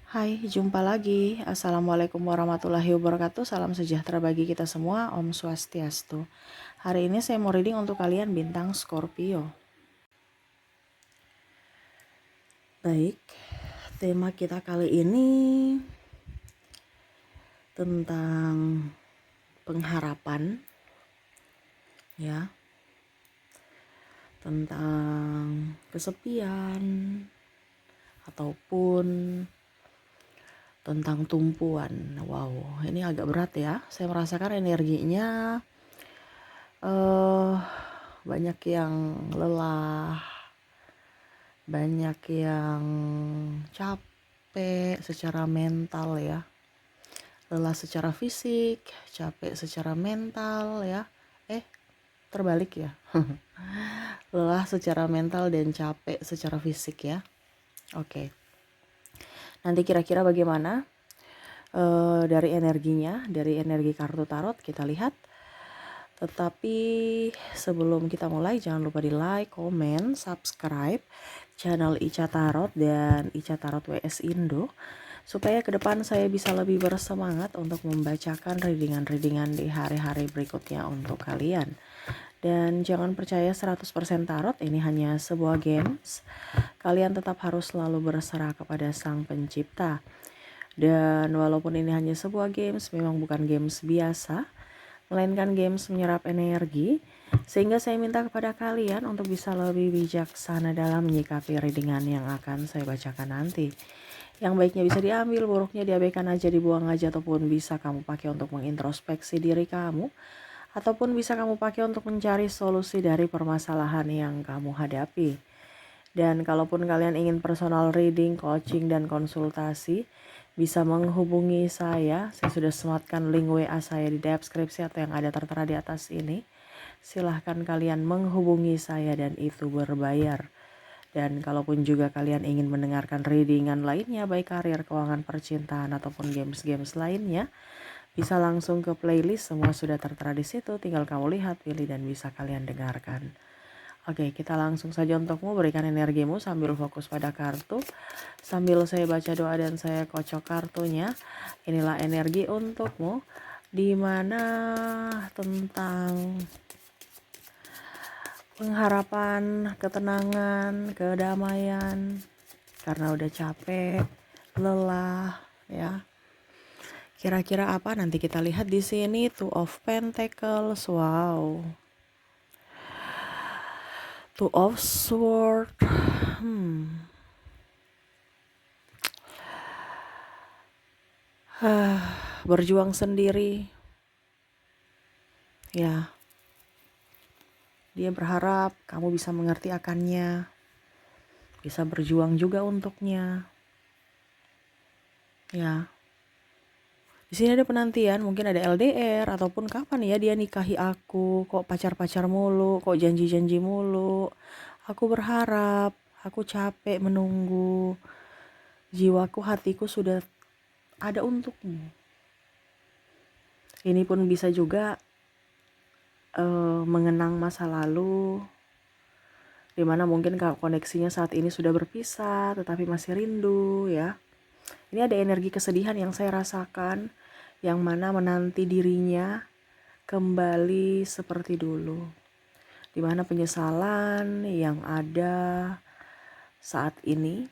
Hai, jumpa lagi. Assalamualaikum warahmatullahi wabarakatuh. Salam sejahtera bagi kita semua. Om Swastiastu. Hari ini saya mau reading untuk kalian bintang Scorpio. Baik, tema kita kali ini tentang pengharapan, ya, tentang kesepian ataupun tentang tumpuan. Wow, ini agak berat ya. Saya merasakan energinya banyak yang lelah, banyak yang capek secara mental ya, lelah secara fisik, capek secara mental ya, terbalik ya. Lelah secara mental dan capek secara fisik ya. Oke. Nanti kira-kira bagaimana dari energinya, dari energi kartu tarot kita lihat. Tetapi sebelum kita mulai, jangan lupa di like, komen, subscribe channel Ica Tarot dan Ica Tarot WS Indo, supaya ke depan saya bisa lebih bersemangat untuk membacakan readingan-readingan di hari-hari berikutnya untuk kalian. Dan jangan percaya 100% tarot, ini hanya sebuah games. Kalian tetap harus selalu berserah kepada Sang Pencipta. Dan walaupun ini hanya sebuah games, memang bukan games biasa, melainkan games menyerap energi, sehingga saya minta kepada kalian untuk bisa lebih bijaksana dalam menyikapi readingan yang akan saya bacakan nanti. Yang baiknya bisa diambil, buruknya diabaikan aja, dibuang aja, ataupun bisa kamu pakai untuk mengintrospeksi diri kamu, ataupun bisa kamu pakai untuk mencari solusi dari permasalahan yang kamu hadapi. Dan kalaupun kalian ingin personal reading, coaching, dan konsultasi, bisa menghubungi saya. Saya sudah sematkan link WA saya di deskripsi atau yang ada tertera di atas ini. Silahkan kalian menghubungi saya dan itu berbayar. Dan kalaupun juga kalian ingin mendengarkan readingan lainnya, baik karir, keuangan, percintaan, ataupun games-games lainnya, bisa langsung ke playlist, semua sudah tertera di situ. Tinggal kamu lihat, pilih, dan bisa kalian dengarkan. Oke, kita langsung saja untukmu, berikan energimu sambil fokus pada kartu. Sambil saya baca doa dan saya kocok kartunya. Inilah energi untukmu, di mana tentang pengharapan, ketenangan, kedamaian, karena udah capek, lelah, ya. Kira-kira apa? Nanti kita lihat di sini. Two of Pentacles, wow. Two of Swords, berjuang sendiri, ya. Dia berharap kamu bisa mengerti akannya, bisa berjuang juga untuknya, ya. Di sini ada penantian, mungkin ada LDR, ataupun kapan ya dia nikahi aku, kok pacar-pacar mulu, kok janji-janji mulu. Aku berharap, aku capek menunggu, jiwaku, hatiku sudah ada untukmu. Ini pun bisa juga mengenang masa lalu, dimana mungkin koneksinya saat ini sudah berpisah, tetapi masih rindu ya. Ini ada energi kesedihan yang saya rasakan, yang mana menanti dirinya kembali seperti dulu. Dimana penyesalan yang ada saat ini,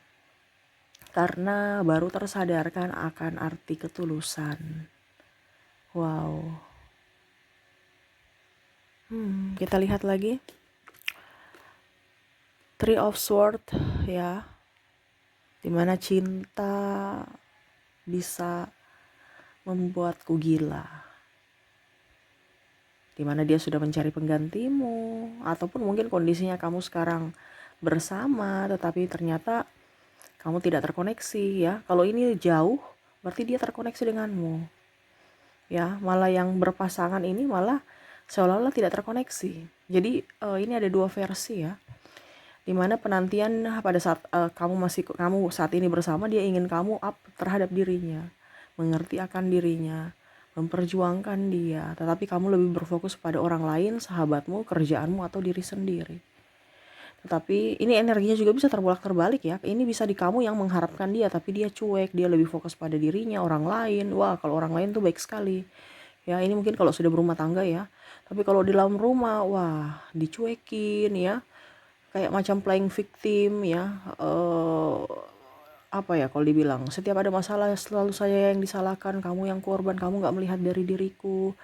karena baru tersadarkan akan arti ketulusan. Wow. Kita lihat lagi. Three of Swords ya. Dimana cinta bisa membuatku gila. Dimana dia sudah mencari penggantimu, ataupun mungkin kondisinya kamu sekarang bersama tetapi ternyata kamu tidak terkoneksi ya. Kalau ini jauh berarti dia terkoneksi denganmu. Ya, malah yang berpasangan ini malah seolah-olah tidak terkoneksi. Jadi ini ada dua versi ya. Dimana penantian pada saat kamu saat ini bersama, dia ingin kamu up terhadap dirinya, mengerti akan dirinya, memperjuangkan dia, tetapi kamu lebih berfokus pada orang lain, sahabatmu, kerjaanmu, atau diri sendiri. Tetapi ini energinya juga bisa terbolak-terbalik ya. Ini bisa di kamu yang mengharapkan dia, tapi dia cuek, dia lebih fokus pada dirinya, orang lain. Wah, kalau orang lain tuh baik sekali. Ya, ini mungkin kalau sudah berumah tangga ya. Tapi kalau di dalam rumah, wah, dicuekin ya. Kayak macam playing victim ya. Apa ya kalau dibilang, setiap ada masalah selalu saya yang disalahkan, kamu yang korban, kamu nggak melihat dari diriku.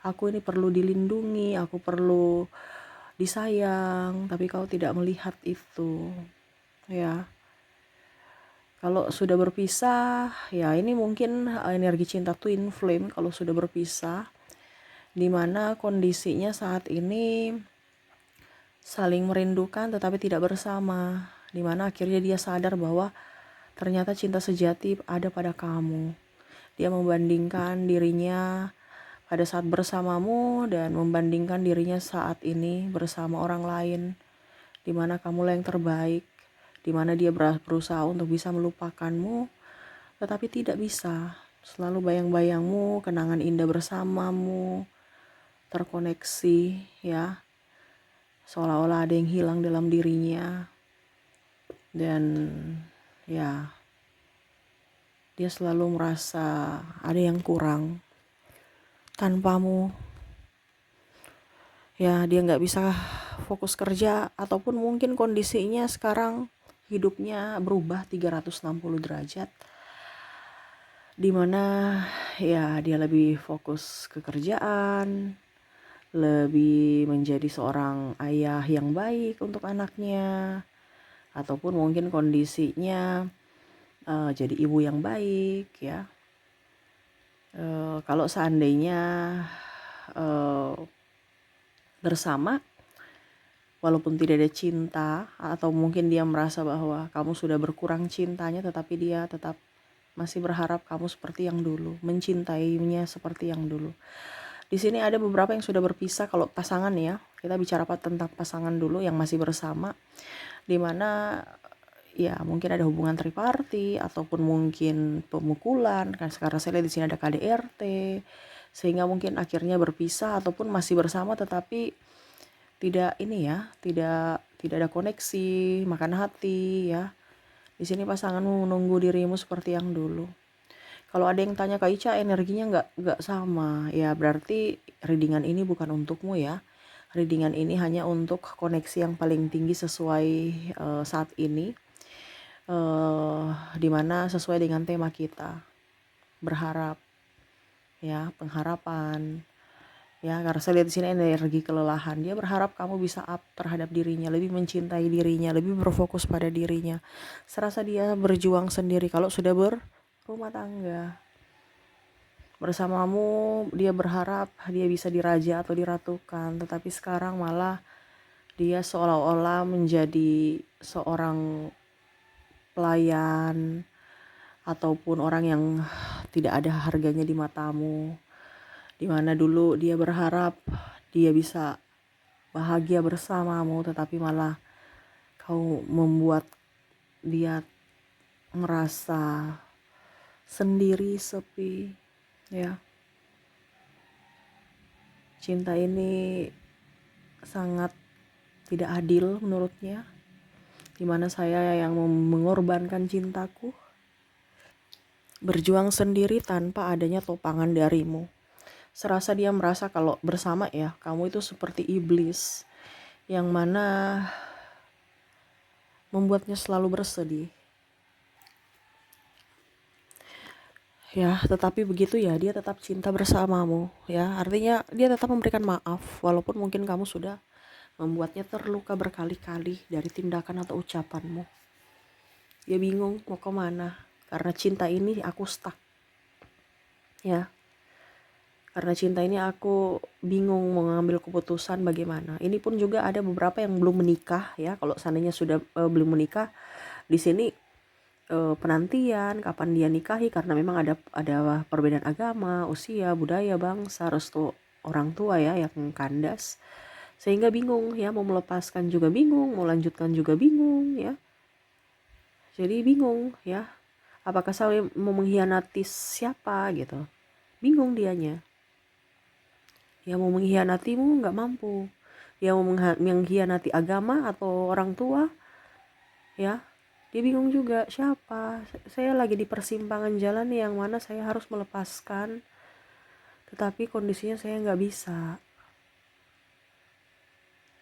Aku ini perlu dilindungi, aku perlu disayang, tapi kau tidak melihat itu. Ya, kalau sudah berpisah, ya ini mungkin energi cinta twin flame kalau sudah berpisah, dimana kondisinya saat ini saling merindukan tetapi tidak bersama, dimana akhirnya dia sadar bahwa ternyata cinta sejati ada pada kamu. Dia membandingkan dirinya pada saat bersamamu dan membandingkan dirinya saat ini bersama orang lain, dimana kamulah yang terbaik, dimana dia berusaha untuk bisa melupakanmu, tetapi tidak bisa. Selalu bayang-bayangmu, kenangan indah bersamamu, terkoneksi ya, seolah-olah ada yang hilang dalam dirinya. Dan ya, dia selalu merasa ada yang kurang tanpamu. Ya, dia nggak bisa fokus kerja, ataupun mungkin kondisinya sekarang hidupnya berubah 360 derajat, dimana ya dia lebih fokus ke kerjaan, lebih menjadi seorang ayah yang baik untuk anaknya, ataupun mungkin kondisinya jadi ibu yang baik ya. Kalau seandainya bersama, walaupun tidak ada cinta, atau mungkin dia merasa bahwa kamu sudah berkurang cintanya, tetapi dia tetap masih berharap kamu seperti yang dulu, mencintainya seperti yang dulu. Di sini ada beberapa yang sudah berpisah. Kalau pasangan ya, kita bicara tentang pasangan dulu yang masih bersama, dimana ya mungkin ada hubungan triparti ataupun mungkin pemukulan, kan sekarang saya lihat di sini ada KDRT, sehingga mungkin akhirnya berpisah ataupun masih bersama tetapi tidak ini ya, tidak ada koneksi, makan hati ya. Di sini pasanganmu menunggu dirimu seperti yang dulu. Kalau ada yang tanya Kak Ica energinya nggak sama, ya berarti readingan ini bukan untukmu ya. Readingan ini hanya untuk koneksi yang paling tinggi sesuai saat ini, dimana sesuai dengan tema kita, berharap ya, pengharapan ya. Karena saya lihat di sini energi kelelahan, dia berharap kamu bisa up terhadap dirinya, lebih mencintai dirinya, lebih berfokus pada dirinya. Serasa dia berjuang sendiri kalau sudah berumah tangga. Bersamamu dia berharap dia bisa diraja atau diratukan, tetapi sekarang malah dia seolah-olah menjadi seorang pelayan ataupun orang yang tidak ada harganya di matamu, dimana dulu dia berharap dia bisa bahagia bersamamu, tetapi malah kau membuat dia merasa sendiri, sepi ya. Cinta ini sangat tidak adil menurutnya, dimana saya yang mengorbankan cintaku, berjuang sendiri tanpa adanya topangan darimu. Serasa dia merasa kalau bersama ya, kamu itu seperti iblis yang mana membuatnya selalu bersedih. Ya, tetapi begitu ya, dia tetap cinta bersamamu ya. Artinya dia tetap memberikan maaf walaupun mungkin kamu sudah membuatnya terluka berkali-kali dari tindakan atau ucapanmu. Dia bingung mau kemana, karena cinta ini aku stuck ya. Karena cinta ini aku bingung mau ngambil keputusan bagaimana. Ini pun juga ada beberapa yang belum menikah ya. Kalau seandainya sudah belum menikah, di sini penantian kapan dia nikahi, karena memang ada perbedaan agama, usia, budaya, bangsa, restu orang tua ya yang kandas, sehingga bingung ya, mau melepaskan juga bingung, mau lanjutkan juga bingung ya. Jadi bingung ya, apakah saya mau mengkhianati siapa gitu, bingung dianya. Ya mau mengkhianatimu nggak mampu, yang mengkhianati agama atau orang tua, ya. Dia bingung juga, siapa? Saya lagi di persimpangan jalan nih, yang mana saya harus melepaskan, tetapi kondisinya saya nggak bisa.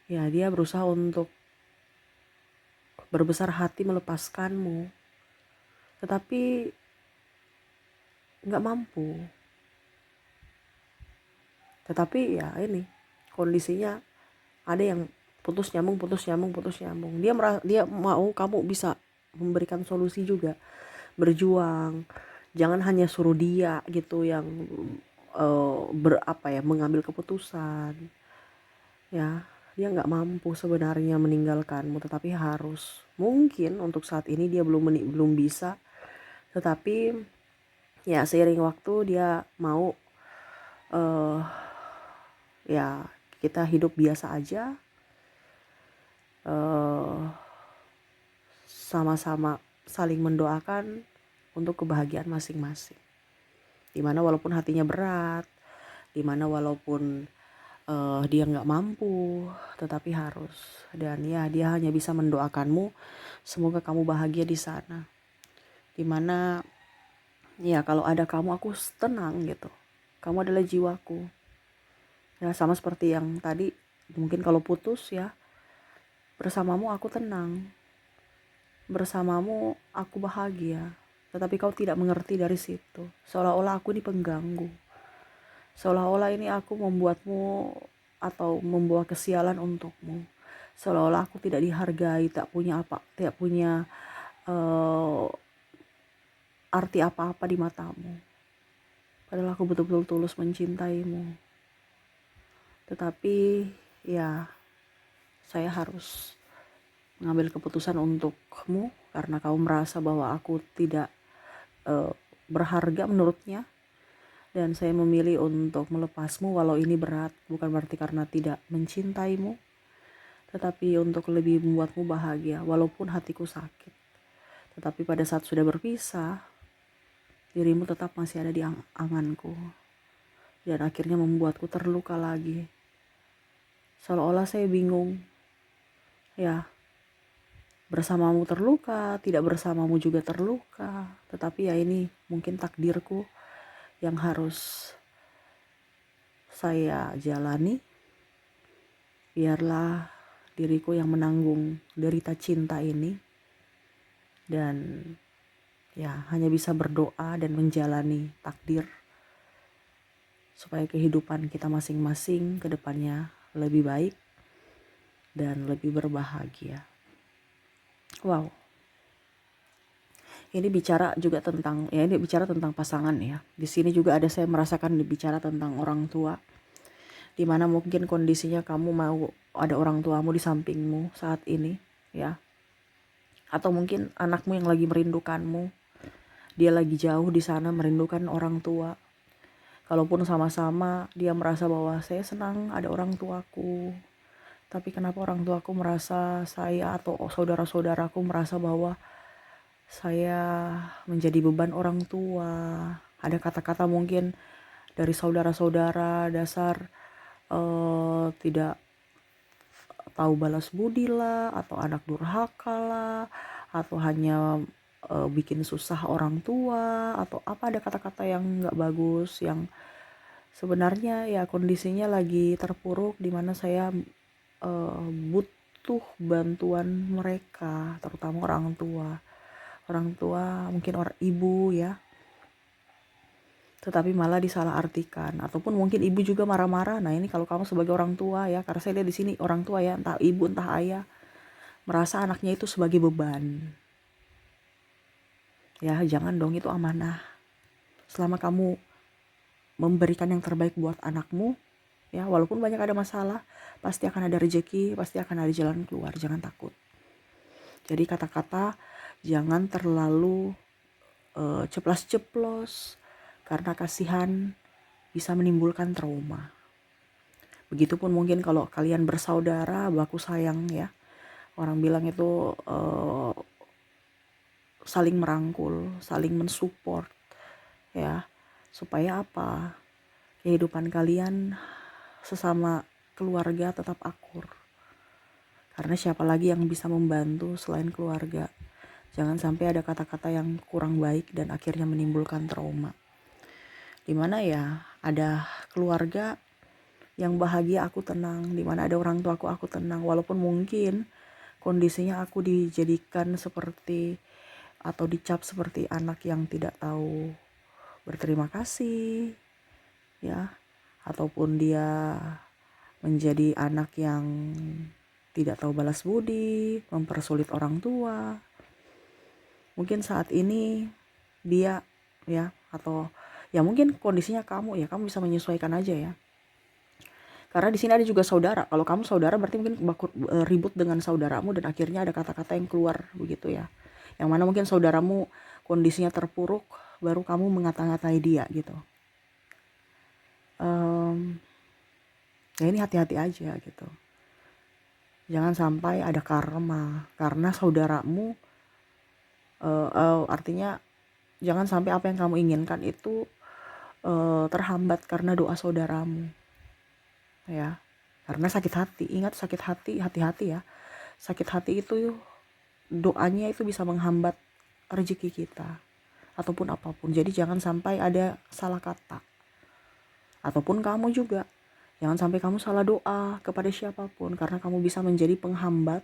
Ya, dia berusaha untuk berbesar hati melepaskanmu, tetapi nggak mampu. Tetapi ya ini kondisinya, ada yang putus nyambung. Dia mau kamu bisa memberikan solusi juga, berjuang. Jangan hanya suruh dia gitu yang mengambil keputusan. Ya, dia nggak mampu sebenarnya meninggalkanmu, tetapi harus. Mungkin untuk saat ini dia belum bisa, tetapi ya seiring waktu dia mau ya kita hidup biasa aja, sama-sama saling mendoakan untuk kebahagiaan masing-masing. Dimana walaupun hatinya berat, dimana walaupun dia nggak mampu, tetapi harus. Dan ya, dia hanya bisa mendoakanmu semoga kamu bahagia di sana. Dimana ya kalau ada kamu aku tenang gitu. Kamu adalah jiwaku. Ya sama seperti yang tadi, mungkin kalau putus ya, bersamamu aku tenang, bersamamu aku bahagia. Tetapi kau tidak mengerti dari situ. Seolah-olah aku ini pengganggu. Seolah-olah ini aku membuatmu atau membawa kesialan untukmu. Seolah-olah aku tidak dihargai, tidak punya arti apa-apa di matamu. Padahal aku betul-betul tulus mencintaimu. Tetapi ya, saya harus mengambil keputusan untukmu karena kau merasa bahwa aku tidak berharga menurutnya. Dan saya memilih untuk melepasmu walau ini berat, bukan berarti karena tidak mencintaimu, tetapi untuk lebih membuatmu bahagia walaupun hatiku sakit. Tetapi pada saat sudah berpisah, dirimu tetap masih ada di anganku, dan akhirnya membuatku terluka lagi. Seolah-olah saya bingung, ya, bersamamu terluka, tidak bersamamu juga terluka. Tetapi ya ini mungkin takdirku yang harus saya jalani. Biarlah diriku yang menanggung derita cinta ini, dan ya hanya bisa berdoa dan menjalani takdir supaya kehidupan kita masing-masing ke depannya lebih baik dan lebih berbahagia. Wow. Ini bicara tentang pasangan ya. Di sini juga ada saya merasakan bicara tentang orang tua, dimana mungkin kondisinya kamu mau ada orang tuamu di sampingmu saat ini ya, atau mungkin anakmu yang lagi merindukanmu, dia lagi jauh di sana merindukan orang tua. Kalaupun sama-sama dia merasa bahwa saya senang ada orang tuaku, tapi kenapa orang tuaku merasa saya atau saudara-saudaraku merasa bahwa saya menjadi beban orang tua. Ada kata-kata mungkin dari saudara-saudara dasar tidak tahu balas budi lah, atau anak durhaka lah, atau hanya bikin susah orang tua, atau apa, ada kata-kata yang nggak bagus yang sebenarnya ya kondisinya lagi terpuruk, dimana saya butuh bantuan mereka, terutama orang tua mungkin orang ibu ya, tetapi malah disalahartikan, ataupun mungkin ibu juga marah-marah. Nah ini kalau kamu sebagai orang tua ya, karena saya lihat di sini orang tua ya, entah ibu entah ayah, merasa anaknya itu sebagai beban. Ya jangan dong, itu amanah. Selama kamu memberikan yang terbaik buat anakmu ya, walaupun banyak ada masalah, pasti akan ada rezeki, pasti akan ada jalan keluar. Jangan takut. Jadi kata-kata jangan terlalu ceplas-ceplos, karena kasihan bisa menimbulkan trauma. Begitupun mungkin kalau kalian bersaudara, baku sayang ya. Orang bilang itu saling merangkul, saling mensupport ya. Supaya apa? Kehidupan kalian sesama keluarga tetap akur. Karena siapa lagi yang bisa membantu selain keluarga. Jangan sampai ada kata-kata yang kurang baik dan akhirnya menimbulkan trauma. Dimana ya ada keluarga yang bahagia aku tenang, dimana ada orang tua aku tenang, walaupun mungkin kondisinya aku dijadikan seperti atau dicap seperti anak yang tidak tahu berterima kasih ya, ataupun dia menjadi anak yang tidak tahu balas budi, mempersulit orang tua. Mungkin saat ini dia ya, atau ya mungkin kondisinya kamu bisa menyesuaikan aja ya. Karena di sini ada juga saudara. Kalau kamu saudara berarti mungkin ribut dengan saudaramu dan akhirnya ada kata-kata yang keluar begitu ya. Yang mana mungkin saudaramu kondisinya terpuruk, baru kamu mengata-ngatai dia gitu. Ya ini hati-hati aja gitu. Jangan sampai ada karma karena saudaramu. Artinya jangan sampai apa yang kamu inginkan itu terhambat karena doa saudaramu. Ya, karena sakit hati, ingat sakit hati, hati-hati ya. Sakit hati itu doanya itu bisa menghambat rezeki kita ataupun apapun. Jadi jangan sampai ada salah kata. Ataupun kamu juga jangan sampai kamu salah doa kepada siapapun, karena kamu bisa menjadi penghambat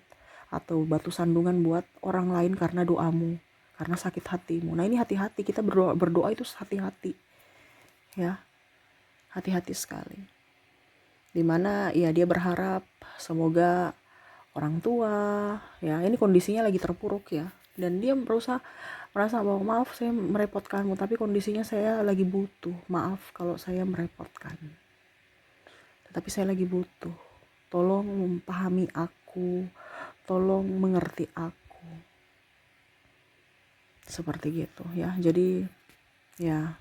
atau batu sandungan buat orang lain karena doamu, karena sakit hatimu. Nah ini hati-hati, kita berdoa itu hati-hati ya, hati-hati sekali. Dimana ya dia berharap semoga orang tua ya, ini kondisinya lagi terpuruk ya, dan dia merasa bahwa maaf saya merepotkanmu, tapi kondisinya saya lagi butuh, maaf kalau saya merepotkan, tetapi saya lagi butuh, tolong memahami aku, tolong mengerti aku, seperti gitu ya. Jadi ya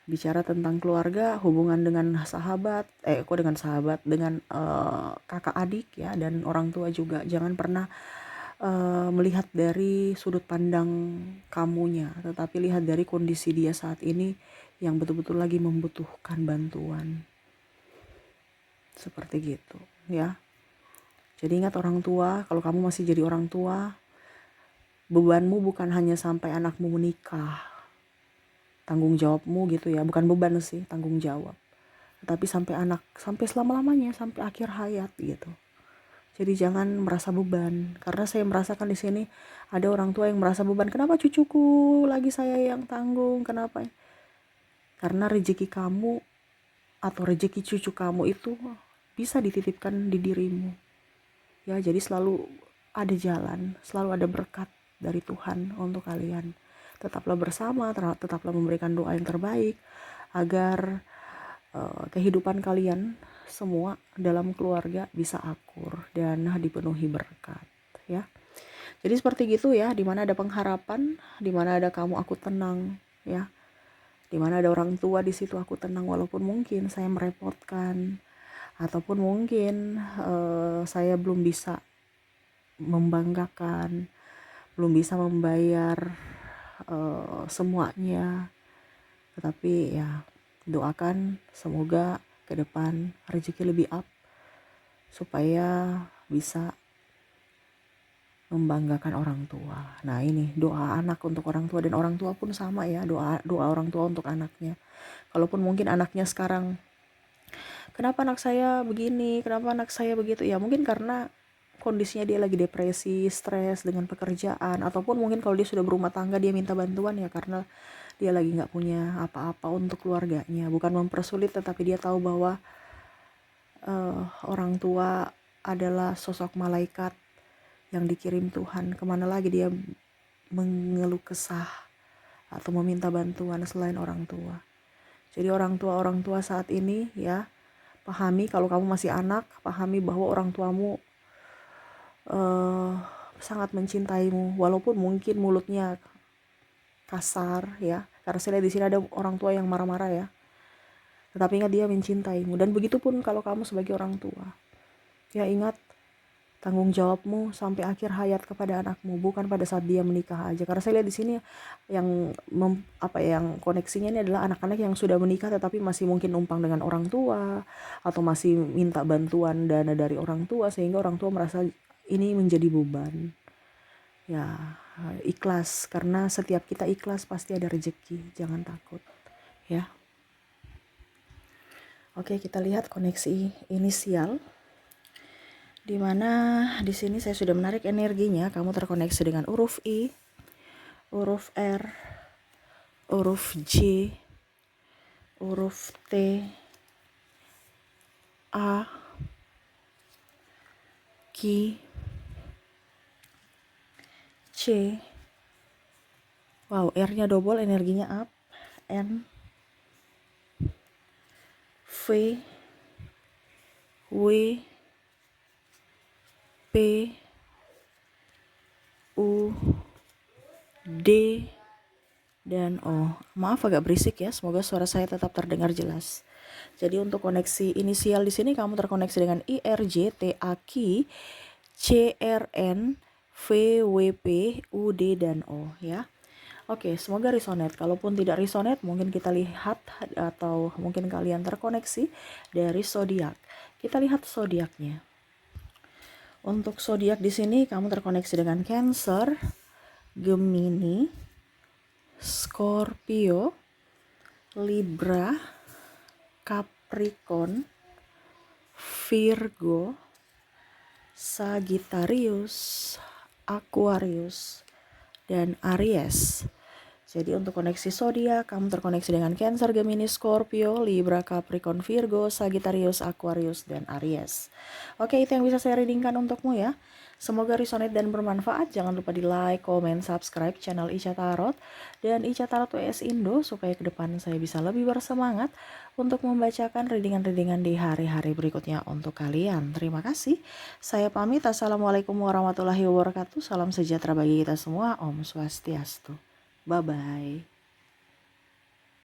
bicara tentang keluarga, hubungan dengan sahabat, dengan kakak adik ya, dan orang tua juga, jangan pernah melihat dari sudut pandang kamunya, tetapi lihat dari kondisi dia saat ini yang betul-betul lagi membutuhkan bantuan, seperti gitu ya. Jadi ingat orang tua, kalau kamu masih jadi orang tua, bebanmu bukan hanya sampai anakmu menikah, tanggung jawabmu gitu ya, bukan beban sih, tanggung jawab, tapi sampai selama-lamanya, sampai akhir hayat gitu. Jadi jangan merasa beban, karena saya merasakan di sini ada orang tua yang merasa beban, kenapa cucuku lagi saya yang tanggung, kenapa? Karena rezeki kamu atau rezeki cucu kamu itu bisa dititipkan di dirimu ya. Jadi selalu ada jalan, selalu ada berkat dari Tuhan untuk kalian. Tetaplah bersama, tetaplah memberikan doa yang terbaik agar kehidupan kalian semua dalam keluarga bisa akur dan dipenuhi berkat ya. Jadi seperti gitu ya, dimana ada pengharapan, dimana ada kamu aku tenang ya, dimana ada orang tua di situ aku tenang, walaupun mungkin saya merepotkan ataupun mungkin saya belum bisa membanggakan, belum bisa membayar semuanya, tetapi ya doakan semoga ke depan rezeki lebih up supaya bisa membanggakan orang tua. Nah ini doa anak untuk orang tua, dan orang tua pun sama ya, doa orang tua untuk anaknya. Kalaupun mungkin anaknya sekarang, kenapa anak saya begini, kenapa anak saya begitu, ya mungkin karena kondisinya dia lagi depresi, stres dengan pekerjaan, ataupun mungkin kalau dia sudah berumah tangga dia minta bantuan ya karena dia lagi nggak punya apa-apa untuk keluarganya. Bukan mempersulit, tetapi dia tahu bahwa orang tua adalah sosok malaikat yang dikirim Tuhan. Kemana lagi dia mengeluh kesah atau meminta bantuan selain orang tua. Jadi orang tua saat ini ya, pahami kalau kamu masih anak, pahami bahwa orang tuamu sangat mencintaimu, walaupun mungkin mulutnya kasar ya, karena saya lihat di sini ada orang tua yang marah-marah ya, tetapi ingat dia mencintaimu. Dan begitupun kalau kamu sebagai orang tua ya, ingat tanggung jawabmu sampai akhir hayat kepada anakmu, bukan pada saat dia menikah aja. Karena saya lihat di sini yang yang koneksinya ini adalah anak-anak yang sudah menikah tetapi masih mungkin numpang dengan orang tua atau masih minta bantuan dana dari orang tua sehingga orang tua merasa ini menjadi beban. Ya, ikhlas, karena setiap kita ikhlas pasti ada rezeki, jangan takut ya. Oke, kita lihat koneksi inisial. Dimana di sini saya sudah menarik energinya, kamu terkoneksi dengan huruf I, huruf R, huruf J, huruf T, A, Q, C, wow, R-nya double, energinya up, N, V, W, P, U, D, dan O. Maaf agak berisik ya, semoga suara saya tetap terdengar jelas. Jadi untuk koneksi inisial di sini kamu terkoneksi dengan IRJ, TAQ, CRN, VWP, UD, dan O ya. Oke, semoga resonate. Kalaupun tidak resonate, mungkin kita lihat atau mungkin kalian terkoneksi dari zodiak. Kita lihat zodiaknya. Untuk zodiak di sini kamu terkoneksi dengan Cancer, Gemini, Scorpio, Libra, Capricorn, Virgo, Sagittarius, Aquarius, dan Aries. Jadi untuk koneksi zodiak kamu terkoneksi dengan Cancer, Gemini, Scorpio, Libra, Capricorn, Virgo, Sagittarius, Aquarius, dan Aries. Oke, itu yang bisa saya readingkan untukmu ya. Semoga resonate dan bermanfaat. Jangan lupa di like, comment, subscribe channel Ica Tarot dan Ica Tarot WS Indo supaya ke depan saya bisa lebih bersemangat untuk membacakan readingan-readingan di hari-hari berikutnya untuk kalian. Terima kasih. Saya pamit. Assalamualaikum warahmatullahi wabarakatuh. Salam sejahtera bagi kita semua. Om Swastiastu. Bye-bye.